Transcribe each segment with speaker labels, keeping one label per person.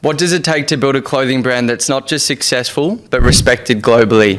Speaker 1: What does it take to build a clothing brand that's not just successful, but respected globally?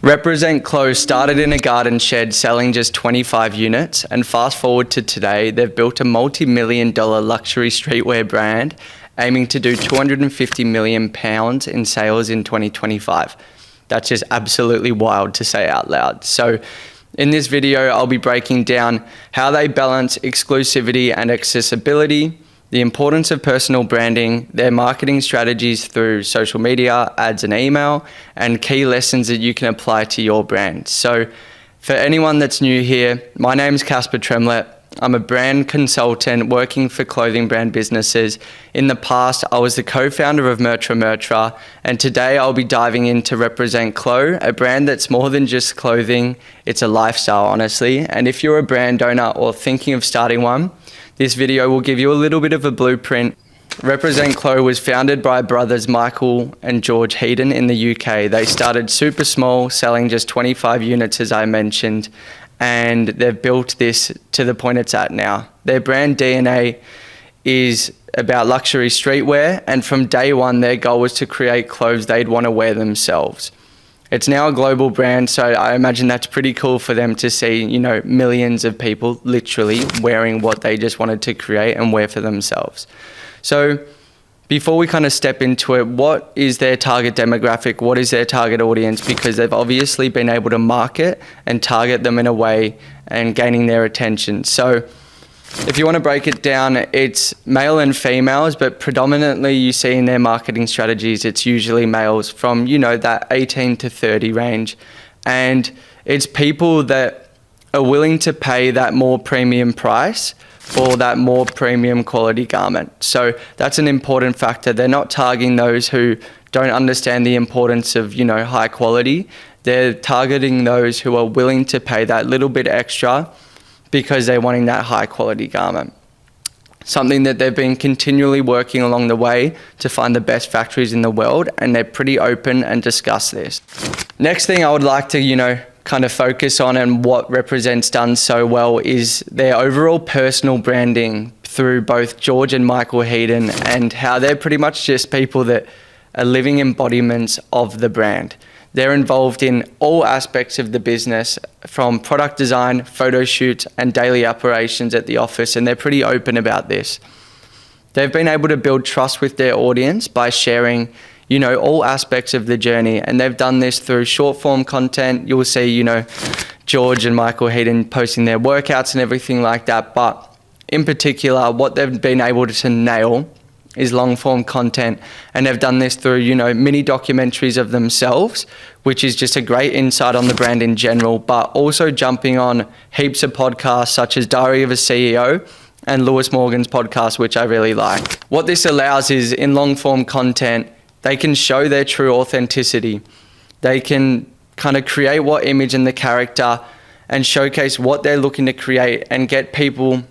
Speaker 1: Represent CLO started in a garden shed selling just 25 units, and fast forward to today, they've built a multi-million-dollar luxury streetwear brand aiming to do £250 million in sales in 2025. That's just absolutely wild to say out loud. So in this video, I'll be breaking down how they balance exclusivity and accessibility, the importance of personal branding, their marketing strategies through social media, ads and email, and key lessons that you can apply to your brand. So for anyone that's new here, my name's Casper Tremlett. I'm a brand consultant working for clothing brand businesses. In the past, I was the co-founder of Mertra, and today I'll be diving into Represent CLO, a brand that's more than just clothing. It's a lifestyle, honestly. And if you're a brand owner or thinking of starting one, this video will give you a little bit of a blueprint. Represent CLO was founded by brothers Michael and George Heaton in the UK. They started super small, selling just 25 units, as I mentioned, and they've built this to the point it's at now. Their brand DNA is about luxury streetwear, and from day one, their goal was to create clothes they'd want to wear themselves. It's now a global brand, so I imagine that's pretty cool for them to see, millions of people literally wearing what they just wanted to create and wear for themselves. So before we kind of step into it, what is their target demographic? What is their target audience? Because they've obviously been able to market and target them in a way and gaining their attention. So if you want to break it down, it's male and females, but predominantly you see in their marketing strategies, it's usually males from, that 18 to 30 range. And it's people that are willing to pay that more premium price for that more premium quality garment. So that's an important factor. They're not targeting those who don't understand the importance of, high quality. They're targeting those who are willing to pay that little bit extra because they're wanting that high quality garment. Something that they've been continually working along the way to find the best factories in the world, and they're pretty open and discuss this. Next thing I would like to, kind of focus on, and what Represent's done so well, is their overall personal branding through both George and Michael Heaton, and how they're pretty much just people that are living embodiments of the brand. They're involved in all aspects of the business, from product design, photo shoots, and daily operations at the office, and they're pretty open about this. They've been able to build trust with their audience by sharing, all aspects of the journey, and they've done this through short form content. You'll see, George and Michael Heaton posting their workouts and everything like that, but in particular, what they've been able to nail is long form content, and they've done this through, mini documentaries of themselves, which is just a great insight on the brand in general, but also jumping on heaps of podcasts such as Diary of a CEO and Lewis Morgan's podcast, which I really like. What this allows is, in long form content, they can show their true authenticity. They can kind of create what image and the character and showcase what they're looking to create, and get people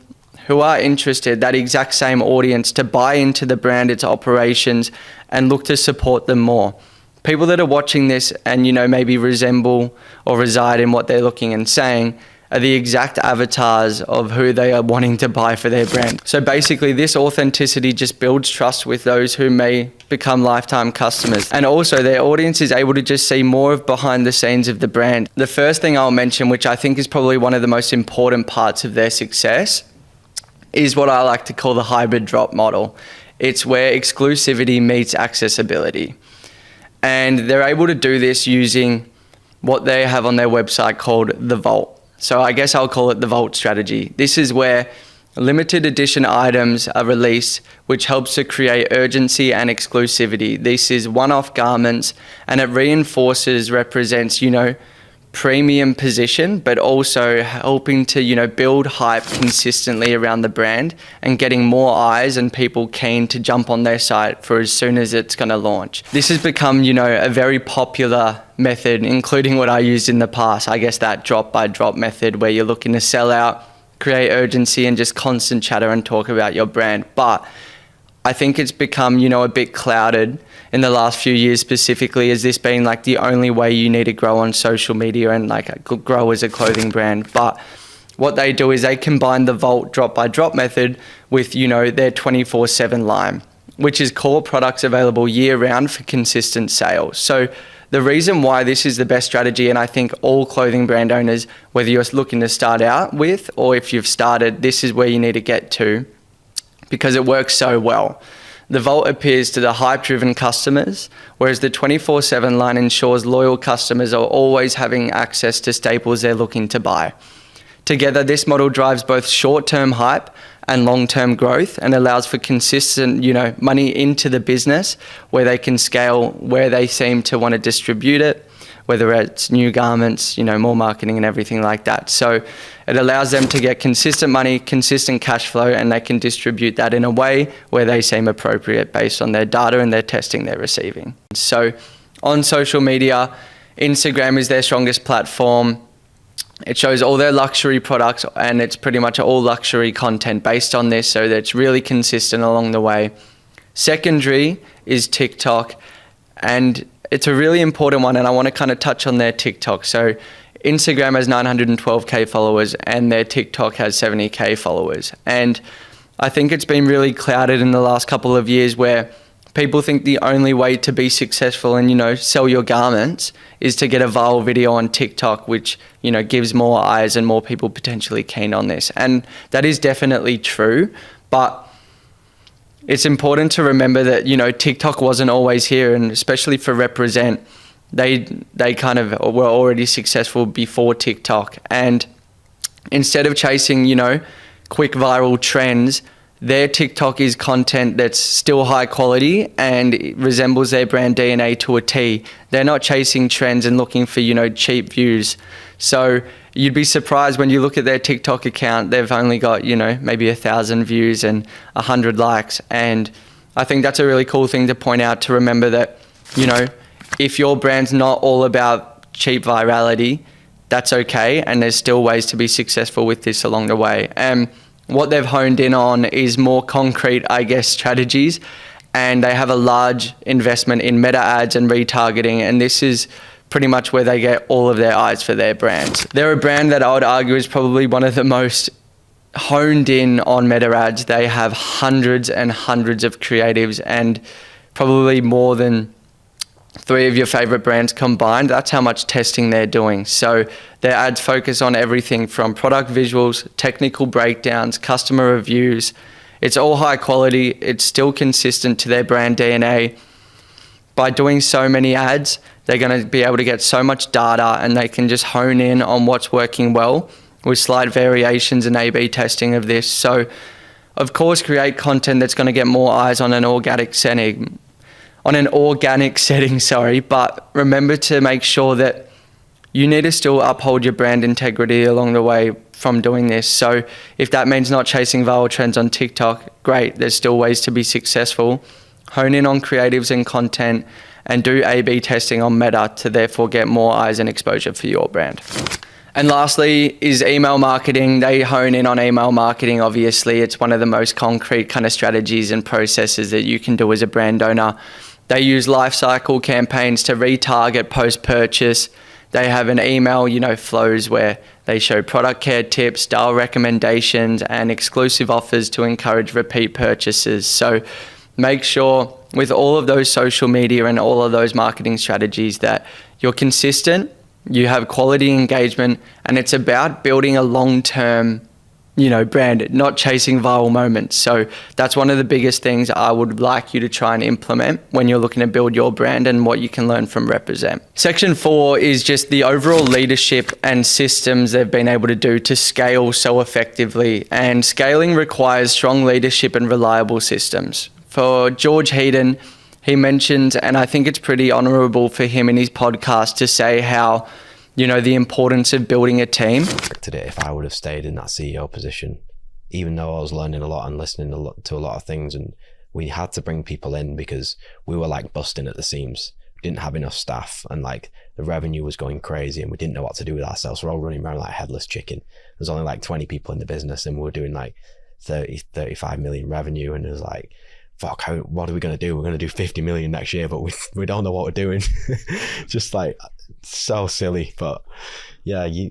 Speaker 1: who are interested, that exact same audience, to buy into the brand, its operations, and look to support them more. People that are watching this and, maybe resemble or reside in what they're looking and saying are the exact avatars of who they are wanting to buy for their brand. So basically, this authenticity just builds trust with those who may become lifetime customers. And also, their audience is able to just see more of behind the scenes of the brand. The first thing I'll mention, which I think is probably one of the most important parts of their success, is what I like to call the hybrid drop model. It's where exclusivity meets accessibility. And they're able to do this using what they have on their website called the Vault. So I guess I'll call it the Vault strategy. This is where limited edition items are released, which helps to create urgency and exclusivity. This is one-off garments, and it reinforces, represents, premium position, but also helping to, build hype consistently around the brand and getting more eyes and people keen to jump on their site for as soon as it's going to launch. This has become, a very popular method, including what I used in the past. I guess that drop by drop method, where you're looking to sell out, create urgency, and just constant chatter and talk about your brand. But I think it's become, a bit clouded in the last few years, specifically as this being like the only way you need to grow on social media and grow as a clothing brand. But what they do is they combine the Vault drop by drop method with, their 24/7 line. which is core products available year round for consistent sales. So the reason why this is the best strategy, and I think all clothing brand owners, whether you're looking to start out with or if you've started, this is where you need to get to, because it works so well. The Vault appeals to the hype-driven customers, whereas the 24/7 line ensures loyal customers are always having access to staples they're looking to buy. Together, this model drives both short-term hype and long-term growth and allows for consistent, money into the business where they can scale where they seem to want to distribute it, whether it's new garments, more marketing and everything like that. So it allows them to get consistent money, consistent cash flow, and they can distribute that in a way where they seem appropriate based on their data and their testing they're receiving. So on social media, Instagram is their strongest platform. It shows all their luxury products, and it's pretty much all luxury content based on this, so that it's really consistent along the way. Secondary is TikTok, and it's a really important one, and I want to kind of touch on their TikTok. So Instagram has 912k followers and their TikTok has 70k followers. And I think it's been really clouded in the last couple of years where people think the only way to be successful and, sell your garments is to get a viral video on TikTok, which, gives more eyes and more people potentially keen on this. And that is definitely true, but it's important to remember that, TikTok wasn't always here, and especially for Represent, they kind of were already successful before TikTok. And instead of chasing, quick viral trends, their TikTok is content that's still high quality and it resembles their brand DNA to a T. They're not chasing trends and looking for, cheap views. So you'd be surprised when you look at their TikTok account, they've only got, maybe 1,000 views and 100 likes. And I think that's a really cool thing to point out, to remember that, if your brand's not all about cheap virality, that's okay. And there's still ways to be successful with this along the way. And what they've honed in on is more concrete, strategies. And they have a large investment in meta ads and retargeting. And this is pretty much where they get all of their eyes for their brands. They're a brand that I would argue is probably one of the most honed in on meta ads. They have hundreds and hundreds of creatives and probably more than 3 of your favorite brands combined. That's how much testing they're doing. So their ads focus on everything from product visuals, technical breakdowns, customer reviews. It's all high quality. It's still consistent to their brand DNA. By doing so many ads, they're going to be able to get so much data, and they can just hone in on what's working well with slight variations in A/B testing of this. So of course, create content that's going to get more eyes on an organic setting, but remember to make sure that you need to still uphold your brand integrity along the way from doing this. So if that means not chasing viral trends on TikTok, great, there's still ways to be successful. Hone in on creatives and content and do A/B testing on Meta to therefore get more eyes and exposure for your brand. And lastly is email marketing. They hone in on email marketing. Obviously, it's one of the most concrete kind of strategies and processes that you can do as a brand owner. They use lifecycle campaigns to retarget post-purchase. They have an email, flows where they show product care tips, style recommendations, and exclusive offers to encourage repeat purchases. So make sure with all of those social media and all of those marketing strategies that you're consistent, you have quality engagement, and it's about building a long-term brand, not chasing viral moments. So that's one of the biggest things I would like you to try and implement when you're looking to build your brand and what you can learn from Represent. Section 4 is just the overall leadership and systems they've been able to do to scale so effectively. And scaling requires strong leadership and reliable systems. For George Heaton, he mentioned, and I think it's pretty honorable for him in his podcast to say how the importance of building a team.
Speaker 2: Today, if I would have stayed in that CEO position, even though I was learning a lot and listening to a lot of things, and we had to bring people in because we were like busting at the seams. We didn't have enough staff, and like the revenue was going crazy, and we didn't know what to do with ourselves. We're all running around like headless chicken. There's only like 20 people in the business, and we were doing like 35 million revenue, and it was like, fuck, what are we going to do? We're going to do 50 million next year, but we don't know what we're doing. Just like so silly. But yeah, I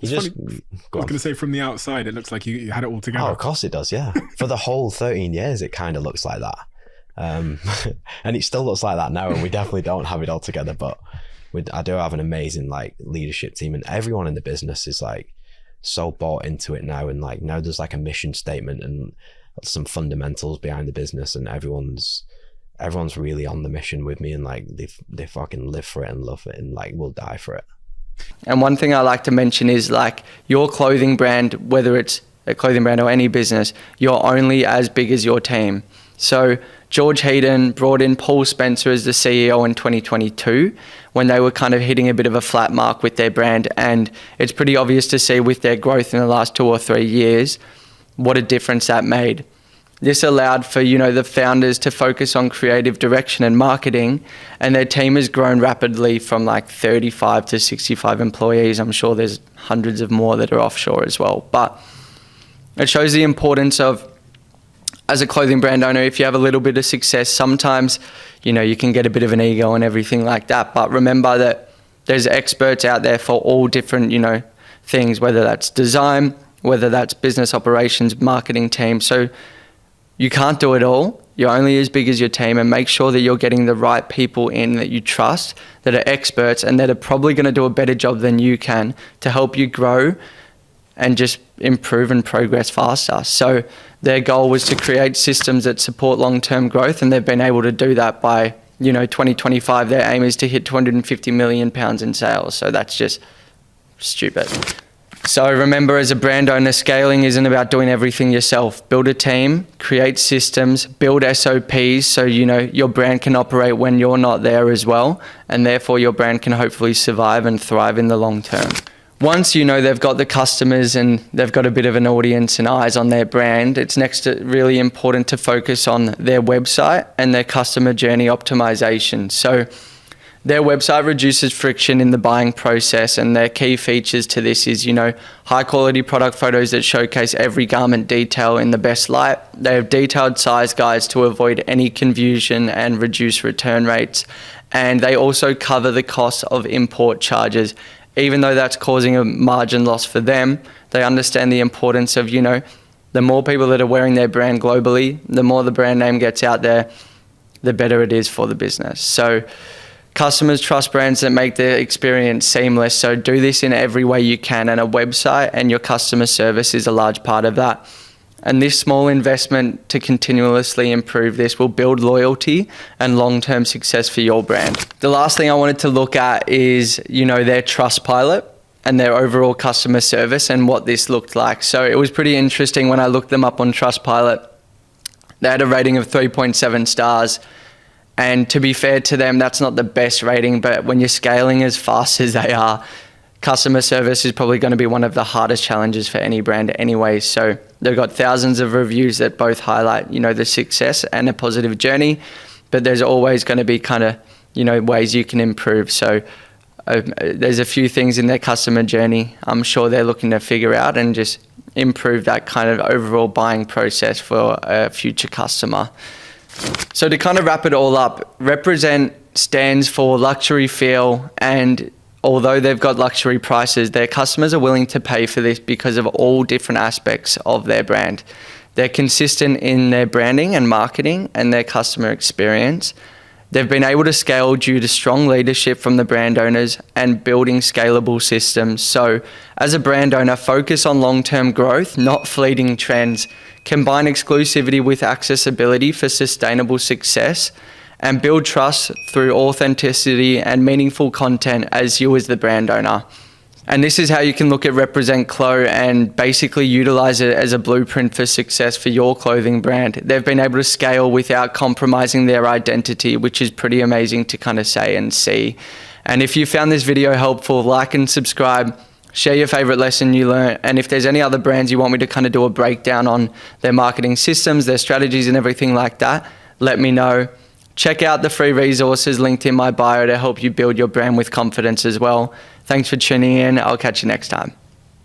Speaker 2: was going
Speaker 3: to say, from the outside, it looks like you had it all together.
Speaker 2: Oh, of course it does, yeah. For the whole 13 years, it kind of looks like that. And it still looks like that now, and we definitely don't have it all together, but I do have an amazing like leadership team, and everyone in the business is like so bought into it now. And like now there's like a mission statement and some fundamentals behind the business, and everyone's really on the mission with me, and like they fucking live for it and love it, and like will die for it.
Speaker 1: And one thing I like to mention is like your clothing brand, whether it's a clothing brand or any business, you're only as big as your team. So George Heaton brought in Paul Spencer as the CEO in 2022 when they were kind of hitting a bit of a flat mark with their brand. And it's pretty obvious to see with their growth in the last 2 or 3 years, what a difference that made. This allowed for, the founders to focus on creative direction and marketing, and their team has grown rapidly from like 35 to 65 employees. I'm sure there's hundreds of more that are offshore as well. But it shows the importance of, as a clothing brand owner, if you have a little bit of success, sometimes, you can get a bit of an ego and everything like that. But remember that there's experts out there for all different, things, whether that's design, whether that's business operations, marketing team. So you can't do it all. You're only as big as your team, and make sure that you're getting the right people in that you trust, that are experts, and that are probably going to do a better job than you can to help you grow and just improve and progress faster. So their goal was to create systems that support long-term growth, and they've been able to do that by, 2025. Their aim is to hit 250 million pounds in sales. So that's just stupid. So remember, as a brand owner, scaling isn't about doing everything yourself. Build a team, create systems, build SOPs so your brand can operate when you're not there as well, and therefore your brand can hopefully survive and thrive in the long term. Once they've got the customers and they've got a bit of an audience and eyes on their brand, it's next to really important to focus on their website and their customer journey optimization. So their website reduces friction in the buying process, and their key features to this is, high quality product photos that showcase every garment detail in the best light. They have detailed size guides to avoid any confusion and reduce return rates. And they also cover the cost of import charges. Even though that's causing a margin loss for them, they understand the importance of, the more people that are wearing their brand globally, the more the brand name gets out there, the better it is for the business. So customers trust brands that make their experience seamless. So do this in every way you can, and a website and your customer service is a large part of that. And this small investment to continuously improve this will build loyalty and long-term success for your brand. The last thing I wanted to look at is, their Trustpilot and their overall customer service and what this looked like. So it was pretty interesting when I looked them up on Trustpilot. They had a rating of 3.7 stars. And to be fair to them, that's not the best rating, but when you're scaling as fast as they are, customer service is probably going to be one of the hardest challenges for any brand anyway. So they've got thousands of reviews that both highlight, the success and a positive journey, but there's always going to be kind of, ways you can improve. So there's a few things in their customer journey I'm sure they're looking to figure out and just improve that kind of overall buying process for a future customer. So to kind of wrap it all up, Represent stands for luxury feel, and although they've got luxury prices, their customers are willing to pay for this because of all different aspects of their brand. They're consistent in their branding and marketing and their customer experience. They've been able to scale due to strong leadership from the brand owners and building scalable systems. So as a brand owner, focus on long-term growth, not fleeting trends. Combine exclusivity with accessibility for sustainable success, and build trust through authenticity and meaningful content as you as the brand owner. And this is how you can look at Represent Clo and basically utilize it as a blueprint for success for your clothing brand. They've been able to scale without compromising their identity, which is pretty amazing to kind of say and see. And if you found this video helpful, like and subscribe, share your favorite lesson you learned. And if there's any other brands you want me to kind of do a breakdown on their marketing systems, their strategies and everything like that, let me know. Check out the free resources linked in my bio to help you build your brand with confidence as well. Thanks for tuning in. I'll catch you next time.